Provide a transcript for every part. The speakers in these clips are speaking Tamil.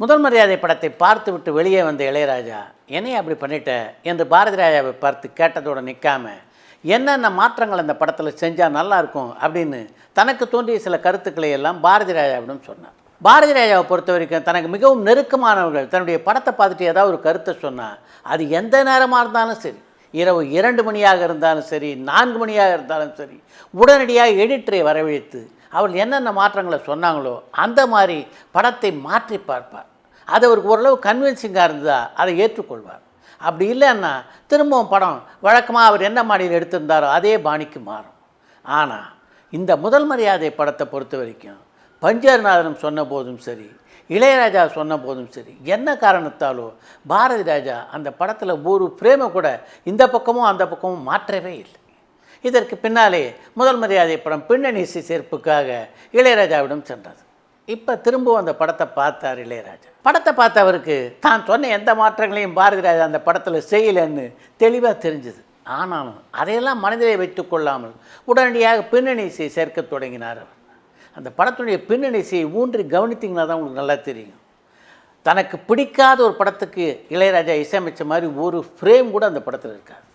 முதல் மரியாதை படத்தை பார்த்துவிட்டு வெளியே வந்த இளையராஜா, என்னைய அப்படி பண்ணிட்ட என்று பாரதி ராஜாவை பார்த்து கேட்டதோடு நிற்காம, என்னென்ன மாற்றங்கள் அந்த படத்தில் செஞ்சால் நல்லாயிருக்கும் அப்படின்னு தனக்கு தோன்றிய சில கருத்துக்களை எல்லாம் பாரதி ராஜாவிடம் சொன்னார். பாரதி ராஜாவை பொறுத்த வரைக்கும் தனக்கு மிகவும் நெருக்கமானவர்கள் தன்னுடைய படத்தை பார்த்துட்டு ஏதாவது ஒரு கருத்தை சொன்னால், அது எந்த நேரமாக இருந்தாலும் சரி, இரவு 2 மணியாக இருந்தாலும் சரி, 4 மணியாக இருந்தாலும் சரி, உடனடியாக எடிட்டரை வரவழைத்து அவர்கள் என்னென்ன மாற்றங்களை சொன்னாங்களோ அந்த மாதிரி படத்தை மாற்றி பார்ப்பார். அது அவருக்கு ஓரளவு கன்வின்சிங்காக இருந்தால் அதை ஏற்றுக்கொள்வார். அப்படி இல்லைன்னா திரும்பவும் படம் வழக்கமாக அவர் என்ன மாடியில் எடுத்திருந்தாரோ அதே பாணிக்கு மாறும். ஆனால் இந்த முதல் மரியாதை படத்தை பொறுத்த வரைக்கும் பஞ்சர்நாதனம் சொன்ன போதும் சரி, இளையராஜா சொன்ன போதும் சரி, என்ன காரணத்தாலோ பாரதி ராஜா அந்த படத்தில் ஒரு ஃப்ரேமை கூட இந்த பக்கமும் அந்த பக்கமும் மாற்றவே இல்லை. இதற்கு பின்னாலே முதல் மரியாதை படம் பின்னணி இசை சேர்ப்புக்காக இளையராஜாவிடம் சென்றது. இப்போ திரும்பவும் அந்த படத்தை பார்த்தார் இளையராஜா. படத்தை பார்த்தவருக்கு தான் சொன்ன எந்த மாற்றங்களையும் பாரதி ராஜா அந்த படத்தில் செய்யலைன்னு தெளிவாக தெரிஞ்சுது. ஆனாலும் அதையெல்லாம் மனதிலே வைத்து கொள்ளாமல் உடனடியாக பின்னணி இசை சேர்க்க தொடங்கினார் அவர். அந்த படத்துடைய பின்னணி இசையை ஊன்றி கவனித்திங்கன்னா தான் உங்களுக்கு நல்லா தெரியும். தனக்கு பிடிக்காத ஒரு படத்துக்கு இளையராஜா இசையமைச்ச மாதிரி ஒரு ஃப்ரேம் கூட அந்த படத்தில் இருக்காது.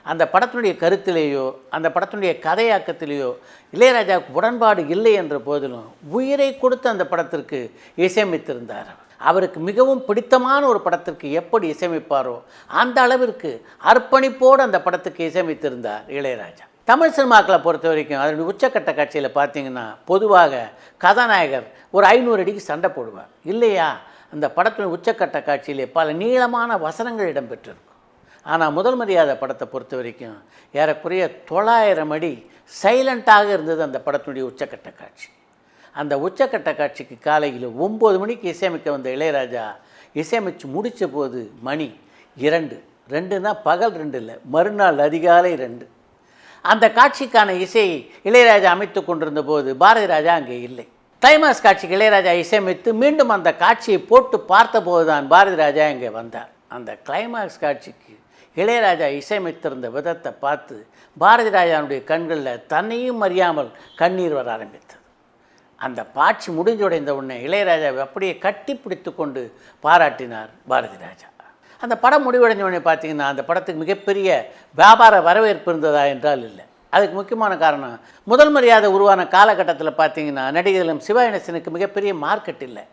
அந்த படத்தினுடைய கருத்திலேயோ அந்த படத்தினுடைய கதையாக்கத்திலேயோ இளையராஜாவுக்கு உடன்பாடு இல்லை என்ற போதிலும் உயிரை கொடுத்து அந்த படத்திற்கு இசையமைத்திருந்தார். அவருக்கு மிகவும் பிடித்தமான ஒரு படத்திற்கு எப்படி இசையமைப்பாரோ அந்த அளவிற்கு அர்ப்பணிப்போடு அந்த படத்துக்கு இசையமைத்திருந்தார் இளையராஜா. தமிழ் சினிமாக்களை பொறுத்த வரைக்கும் அதனுடைய உச்சக்கட்ட காட்சியில் பார்த்தீங்கன்னா பொதுவாக கதாநாயகர் ஒரு 500 அடிக்கு சண்டை போடுவார் இல்லையா. அந்த படத்தினுடைய உச்சக்கட்ட காட்சியிலே பல நீளமான வசனங்கள் இடம்பெற்றிருக்கும். ஆனால் முதல் மரியாதை படத்தை பொறுத்த வரைக்கும் ஏறக்குறைய 900 அடி சைலண்ட்டாக இருந்தது அந்த படத்தினுடைய உச்சக்கட்ட காட்சி. அந்த உச்சக்கட்ட காட்சிக்கு காலையில் 9 மணிக்கு இசையமைக்க வந்த இளையராஜா இசையமைச்சு முடித்த போது மணி 2னா பகல் 2 இல்லை, மறுநாள் அதிகாலை 2. அந்த காட்சிக்கான இசையை இளையராஜா அமைத்து கொண்டிருந்த போது பாரதி ராஜா அங்கே இல்லை. கிளைமாக்ஸ் காட்சிக்கு இளையராஜா இசையமைத்து மீண்டும் அந்த காட்சியை போட்டு பார்த்தபோது தான் பாரதி ராஜா இங்கே வந்தார். அந்த கிளைமாக்ஸ் காட்சிக்கு இளையராஜா இசையமைத்திருந்த விதத்தை பார்த்து பாரதி ராஜாவுடைய கண்களில் தன்னையும் அறியாமல் கண்ணீர் வர ஆரம்பித்தது. அந்த காட்சி முடிஞ்சடைந்த உடனே இளையராஜாவை அப்படியே கட்டி பிடித்து கொண்டு பாராட்டினார் பாரதி ராஜா. அந்த படம் முடிவடைஞ்ச உடனே பார்த்தீங்கன்னா அந்த படத்துக்கு மிகப்பெரிய வியாபார வரவேற்பு இருந்ததா என்றால் இல்லை. அதுக்கு முக்கியமான காரணம் முதல் மரியாதை உருவான காலகட்டத்தில் பார்த்தீங்கன்னா நடிகர்களும் சிவா கணேசனுக்கு மிகப்பெரிய மார்க்கெட் இல்லை.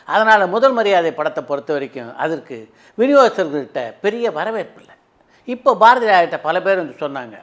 அதனால் முதல் மரியாதை படத்தை பொறுத்த வரைக்கும் அதற்கு விநியோகஸ்தர்கள்கிட்ட பெரிய வரவேற்பு இல்லை. இப்போ பாரதி ராஜாட்ட பல பேர் வந்து சொன்னாங்க,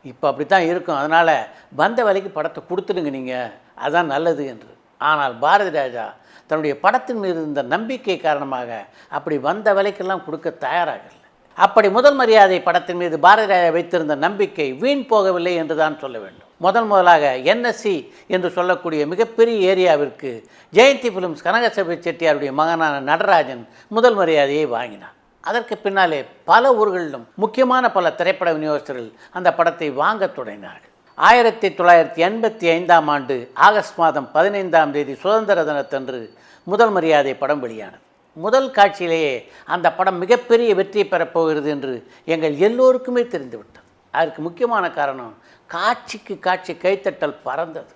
இப்போ அப்படி தான் இருக்கும், அதனால் வந்த விலைக்கு படத்தை கொடுத்துடுங்க நீங்கள், அதுதான் நல்லது என்று. ஆனால் பாரதி ராஜா தன்னுடைய படத்தின் மீது இருந்த நம்பிக்கை காரணமாக அப்படி வந்த விலைக்கெல்லாம் கொடுக்க தயாராகவில்லை. அப்படி முதல் மரியாதை படத்தின் மீது பாரதி ராஜா வைத்திருந்த நம்பிக்கை வீண் போகவில்லை என்று தான் சொல்ல வேண்டும். முதலாக NSC என்று சொல்லக்கூடிய மிகப்பெரிய ஏரியாவிற்கு ஜெயந்தி ஃபிலிம்ஸ் கனகசபை செட்டியாருடைய மகனான நடராஜன் முதல் மரியாதையை வாங்கினார். அதற்கு பின்னாலே பல ஊர்களிலும் முக்கியமான பல திரைப்பட விநியோகஸ்தர்கள் அந்த படத்தை வாங்க தொடங்கினார்கள். 1985ஆம் ஆண்டு ஆகஸ்ட் மாதம் 15ஆம் தேதி சுதந்திர தினத்தன்று முதல் மரியாதை படம் வெளியானது. முதல் காட்சியிலேயே அந்த படம் மிகப்பெரிய வெற்றி பெறப்போகிறது என்று எங்கள் எல்லோருக்குமே தெரிந்துவிட்டது. அதற்கு முக்கியமான காரணம் காட்சிக்கு காட்சி கைத்தட்டல் பறந்தது.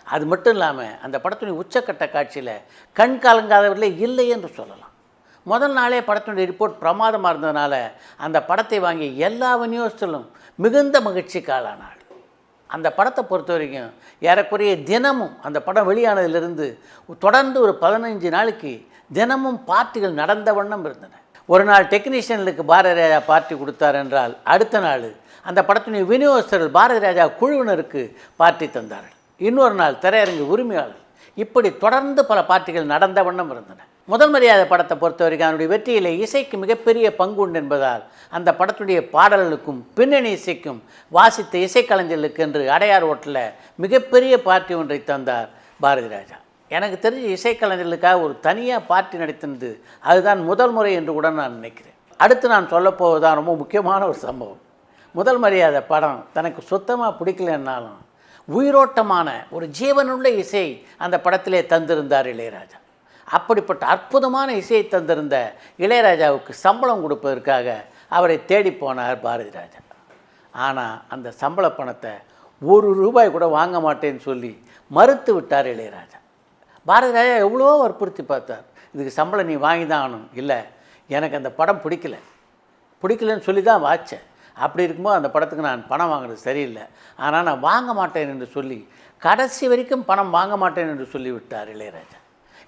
அது மட்டும் இல்லாமல் அந்த படத்தினுடைய உச்சக்கட்ட காட்சியில் கண் கலங்காதவர்களே இல்லை என்று சொல்லலாம். முதல் நாளே படத்தினுடைய ரிப்போர்ட் பிரமாதமாக இருந்ததுனால அந்த படத்தை வாங்கி எல்லா விநியோகஸ்தர்களும் மிகுந்த மகிழ்ச்சிக்கு ஆளானாள். அந்த படத்தை பொறுத்த வரைக்கும் ஏறக்குறைய தினமும் அந்த படம் வெளியானதிலிருந்து தொடர்ந்து ஒரு 15 நாளைக்கு தினமும் பார்ட்டிகள் நடந்த வண்ணம் இருந்தன. ஒரு நாள் டெக்னீஷியனுக்கு பாரதி ராஜா பார்ட்டி கொடுத்தார் என்றால் அடுத்த நாள் அந்த படத்தினுடைய விநியோகஸ்தர்கள் பாரதி ராஜா குழுவினருக்கு பார்ட்டி தந்தார்கள். இன்னொரு நாள் திரையரங்கு உரிமையாளர். இப்படி தொடர்ந்து பல பார்ட்டிகள் நடந்த வண்ணம் இருந்தன. முதல் மரியாதை படத்தை பொறுத்த வரைக்கும் அதனுடைய வெற்றியிலே இசைக்கு மிகப்பெரிய பங்கு உண்டு என்பதால் அந்த படத்துடைய பாடல்களுக்கும் பின்னணி இசைக்கும் வாசித்த இசைக்கலைஞர்களுக்கு என்று அடையார் ஓட்டில் மிகப்பெரிய பார்ட்டி ஒன்றை தந்தார் பாரதி ராஜா. எனக்கு தெரிஞ்ச இசைக்கலைஞர்களுக்காக ஒரு தனியாக பார்ட்டி நடத்தினது அதுதான் முதல் முறை என்று கூட நான் நினைக்கிறேன். அடுத்து நான் சொல்லப்போவதுதான் ரொம்ப முக்கியமான ஒரு சம்பவம். முதல் மரியாதை படம் தனக்கு சுத்தமாக பிடிக்கலன்னாலும் உயிரோட்டமான ஒரு ஜீவனுள்ள இசை அந்த படத்திலே தந்திருந்தார் இளையராஜா. அப்படிப்பட்ட அற்புதமான இசையை தந்திருந்த இளையராஜாவுக்கு சம்பளம் கொடுப்பதற்காக அவரை தேடி போனார் பாரதி ராஜா. ஆனால் அந்த சம்பள பணத்தை ₹1 கூட வாங்க மாட்டேன்னு சொல்லி மறுத்து விட்டார் இளையராஜா. பாரதி ராஜா எவ்வளோ வற்புறுத்தி பார்த்தார். இதுக்கு சம்பளம் நீ வாங்கி தான் ஆகணும். இல்லை, எனக்கு அந்த படம் பிடிக்கலன்னு சொல்லி தான் வாச்சேன். அப்படி இருக்கும்போது அந்த படத்துக்கு நான் பணம் வாங்குறது சரியில்லை, ஆனால் நான் வாங்க மாட்டேன் என்று சொல்லி கடைசி வரைக்கும் பணம் வாங்க மாட்டேன் என்று சொல்லிவிட்டார் இளையராஜா.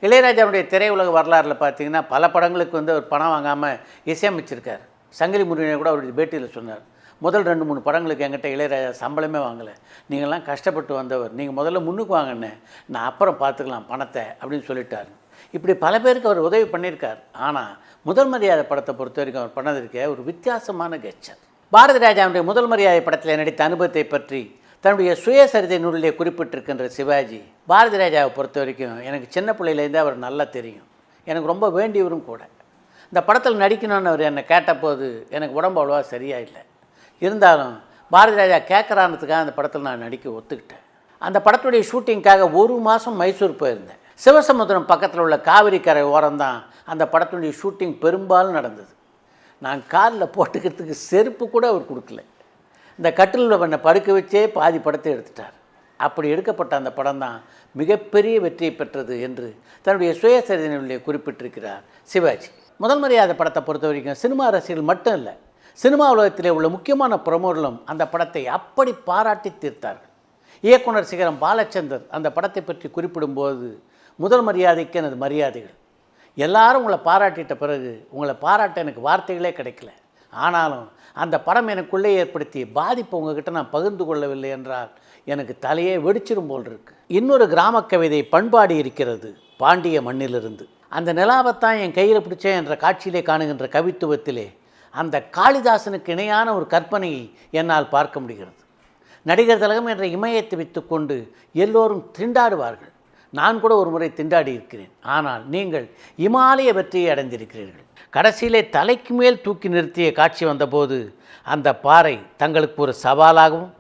இளையராஜாவுடைய திரையுலக வரலாறில் பார்த்தீங்கன்னா பல படங்களுக்கு அவர் பணம் வாங்காமல் இசையமைச்சிருக்கார். சங்கிலி முருகனை கூட அவருடைய பேட்டியில் சொன்னார், முதல் 2-3 படங்களுக்கு என்கிட்ட இளையராஜா சம்பளமே வாங்கலை, நீங்கள்லாம் கஷ்டப்பட்டு வந்தவர், நீங்கள் முதல்ல முன்னுக்கு வாங்கண்ணே, நான் அப்புறம் பார்த்துக்கலாம் பணத்தை அப்படின்னு சொல்லிட்டார். இப்படி பல பேருக்கு அவர் உதவி பண்ணியிருக்கார். ஆனால் முதல் மரியாதை படத்தை பொறுத்த வரைக்கும் அவர் பண்ணதற்கு ஒரு வித்தியாசமான கெச்சர். பாரதி ராஜாவுடைய முதல் மரியாதை படத்தில் நடித்த அனுபவத்தை பற்றி தன்னுடைய சுயசரிதை நூலிலே குறிப்பிட்டிருக்கின்ற சிவாஜி, பாரதி ராஜாவை பொறுத்த வரைக்கும் எனக்கு சின்ன பிள்ளையிலேருந்தே அவர் நல்லா தெரியும், எனக்கு ரொம்ப வேண்டியவரும் கூட. இந்த படத்தில் நடிக்கணும்னு அவர் என்னை கேட்டபோது எனக்கு உடம்பு அவ்வளோவா சரியாக இல்லை, இருந்தாலும் பாரதி ராஜா கேட்குறானதுக்காக அந்த படத்தில் நான் நடிக்க ஒத்துக்கிட்டேன். அந்த படத்துடைய ஷூட்டிங்காக 1 மாதம் மைசூர் போயிருந்தேன். சிவசமுத்திரம் பக்கத்தில் உள்ள காவிரி கரை ஓரம்தான் அந்த படத்துடைய ஷூட்டிங் பெரும்பாலும் நடந்தது. நான் காலில் போட்டுக்கிறதுக்கு செருப்பு கூட அவர் கொடுக்கல. இந்த கட்டிலில் பண்ண படுக்க வச்சே பாதி படத்தை எடுத்துட்டார். அப்படி எடுக்கப்பட்ட அந்த படம் தான் மிகப்பெரிய வெற்றியை பெற்றது என்று தன்னுடைய சுயசரிதையிலே குறிப்பிட்டிருக்கிறார் சிவாஜி. முதல் மரியாதை படத்தை பொறுத்த வரைக்கும் சினிமா ரசிகர்கள் மட்டும் இல்லை, சினிமா உலகத்திலே உள்ள முக்கியமான பிரமுகர்களும் அந்த படத்தை அப்படி பாராட்டி தீர்த்தார்கள். இயக்குனர் சிகரம் பாலச்சந்தர் அந்த படத்தை பற்றி குறிப்பிடும்போது, முதல் மரியாதைக்கு எனது மரியாதைகள், எல்லாரும் உங்களை பாராட்டிட்ட பிறகு உங்களை பாராட்ட எனக்கு வார்த்தைகளே கிடைக்கல, ஆனாலும் அந்த படம் எனக்குள்ளே ஏற்படுத்திய பாதிப்பை உங்ககிட்ட நான் பகிர்ந்து கொள்ளவில்லை என்றால் எனக்கு தலையே வெடிச்சிரும் போல் இருக்கு. இன்னொரு கிராம கவிதை பண்பாடி இருக்கிறது பாண்டிய மண்ணிலிருந்து. அந்த நிலாவைத்தான் என் கையில் பிடிச்சேன் என்ற காட்சியிலே காணுகின்ற கவித்துவத்திலே அந்த காளிதாசனுக்கு இணையான ஒரு கற்பனையை என்னால் பார்க்க முடிகிறது. நடிகர் திலகம் என்ற இமயத்தை வைத்துக்கொண்டு எல்லோரும் திண்டாடுவார்கள். நான் கூட ஒரு முறை திண்டாடி இருக்கிறேன். ஆனால் நீங்கள் இமாலய வெற்றியை அடைந்திருக்கிறீர்கள். கடைசியிலே தலைக்கு மேல் தூக்கி நிறுத்திய காட்சி வந்தபோது அந்த பாறை தங்களுக்கு ஒரு சவாலாகவும்,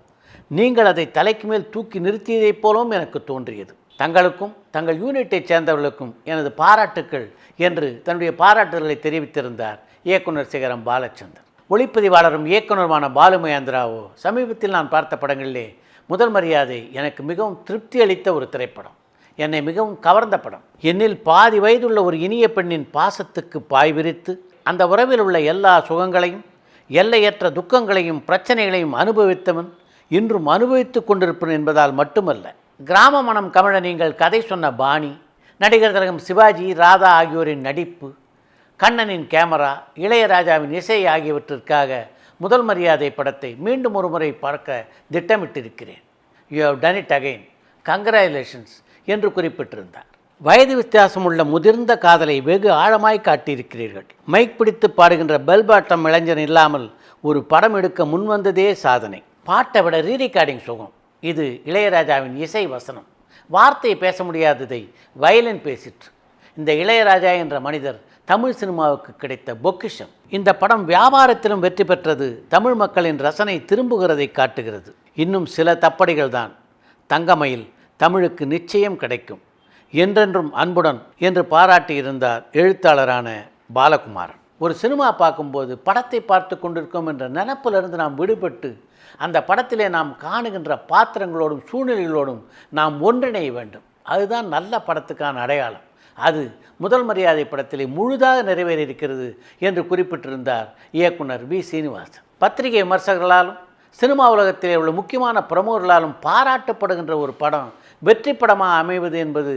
நீங்கள் அதை தலைக்கு மேல் தூக்கி நிறுத்தியதைப் போலவும் எனக்கு தோன்றியது. தங்களுக்கும் தங்கள் யூனிட்டைச் சேர்ந்தவர்களுக்கும் எனது பாராட்டுக்கள் என்று தன்னுடைய பாராட்டுகளை தெரிவித்திருந்தார் இயக்குனர் சிகரம் பாலச்சந்தர். ஒளிப்பதிவாளரும் இயக்குனருமான பாலு மகேந்திராவோ சமீபத்தில் நான் பார்த்த படங்களிலே முதல் மரியாதை எனக்கு மிகவும் திருப்தி அளித்த ஒரு திரைப்படம், என்னை மிகவும் கவர்ந்த படம். என்னில் பாதி வயதுள்ள ஒரு இனிய பெண்ணின் பாசத்துக்கு பாய் விரித்து அந்த உறவில் உள்ள எல்லா சுகங்களையும் எல்லையற்ற துக்கங்களையும் பிரச்சனைகளையும் அனுபவித்தவன் இன்றும் அனுபவித்து கொண்டிருப்பேன் என்பதால் மட்டுமல்ல, கிராம மனம் கமழ நீங்கள் கதை சொன்ன பாணி, நடிகர் திலகம் சிவாஜி ராதா ஆகியோரின் நடிப்பு, கண்ணனின் கேமரா, இளையராஜாவின் இசை ஆகியவற்றிற்காக முதல் மரியாதை படத்தை மீண்டும் ஒரு முறை பார்க்க திட்டமிட்டிருக்கிறேன். You have done it again, congratulations என்று குறிப்பிட்டிருந்தார். வயது வித்தியாசம் உள்ள முதிர்ந்த காதலை வெகு ஆழமாய் காட்டியிருக்கிறீர்கள். மைக் பிடித்து பாடுகின்ற பெல்பாட்டம் இளைஞன் இல்லாமல் ஒரு படம் எடுக்க முன்வந்ததே சாதனை. பாட்டை விட ரீரெக்கார்டிங் சுகம். இது இளையராஜாவின் இசை வசனம். வார்த்தை பேச முடியாததை வயலின் பேசிற்று. இந்த இளையராஜா என்ற மனிதர் தமிழ் சினிமாவுக்கு கிடைத்த பொக்கிஷம். இந்த படம் வியாபாரத்திலும் வெற்றி பெற்றது. தமிழ் மக்களின் ரசனை திரும்புகிறதை காட்டுகிறது. இன்னும் சில தப்படிகள் தான். தங்கமயில் தமிழுக்கு நிச்சயம் கிடைக்கும். என்றென்றும் அன்புடன் என்று பாராட்டியிருந்தார் எழுத்தாளரான பாலகுமாரன். ஒரு சினிமா பார்க்கும்போது படத்தை பார்த்து கொண்டிருக்கோம் என்ற நினப்பிலிருந்து நாம் விடுபட்டு அந்த படத்திலே நாம் காணுகின்ற பாத்திரங்களோடும் சூழ்நிலைகளோடும் நாம் ஒன்றிணைய வேண்டும். அதுதான் நல்ல படத்துக்கான அடையாளம். அது முதல் மரியாதை படத்திலே முழுதாக நிறைவேறியிருக்கிறது என்று குறிப்பிட்டிருந்தார் இயக்குனர் வி சீனிவாசன். பத்திரிகை விமர்சகர்களாலும் சினிமா உலகத்திலே உள்ள முக்கியமான பிரமுகர்களாலும் பாராட்டப்படுகின்ற ஒரு படம் வெற்றி படமாக அமைவது என்பது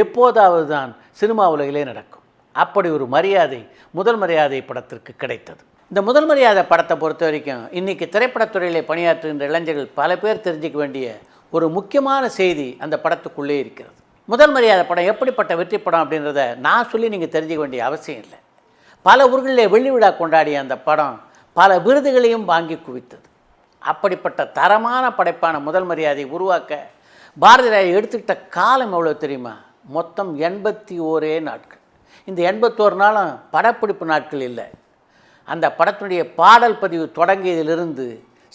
எப்போதாவது தான் சினிமா உலகிலே நடக்கும். அப்படி ஒரு மரியாதை முதல் மரியாதை படத்திற்கு கிடைத்தது. இந்த முதல் மரியாதை படத்தை பொறுத்த வரைக்கும் இன்றைக்கி திரைப்படத்துறையிலே பணியாற்றுகின்ற இளைஞர்கள் பல பேர் தெரிஞ்சிக்க வேண்டிய ஒரு முக்கியமான செய்தி அந்த படத்துக்குள்ளே இருக்கிறது. முதல் மரியாதை படம் எப்படிப்பட்ட வெற்றி படம் அப்படின்றத நான் சொல்லி நீங்கள் தெரிஞ்சிக்க வேண்டிய அவசியம் இல்லை. பல ஊர்களிலே வெள்ளி விழா கொண்டாடிய அந்த படம் பல விருதுகளையும் வாங்கி குவித்தது. அப்படிப்பட்ட தரமான படைப்பான முதல் மரியாதை உருவாக்க பாரதி ராஜா எடுத்துக்கிட்ட காலம் எவ்வளோ தெரியுமா? மொத்தம் 81 நாட்கள். இந்த 81 நாளும் படப்பிடிப்பு நாட்கள் இல்லை. அந்த படத்தினுடைய பாடல் பதிவு தொடங்கியதிலிருந்து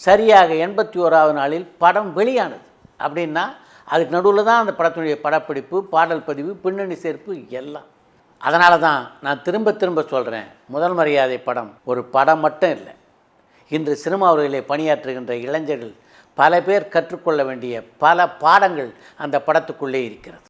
சரியாக 81வது நாளில் படம் வெளியானது. அப்படின்னா அதுக்கு நடுவில் தான் அந்த படத்தினுடைய படப்பிடிப்பு, பாடல் பதிவு, பின்னணி சேர்ப்பு எல்லாம். அதனால தான் நான் திரும்ப திரும்ப சொல்கிறேன், முதல் மரியாதை படம் ஒரு படம் மட்டும் இல்லை. இன்று சினிமாவுகளிலே பணியாற்றுகின்ற இளைஞர்கள் பல பேர் கற்றுக்கொள்ள வேண்டிய பல பாடங்கள் அந்த படத்துக்குள்ளே இருக்கிறது.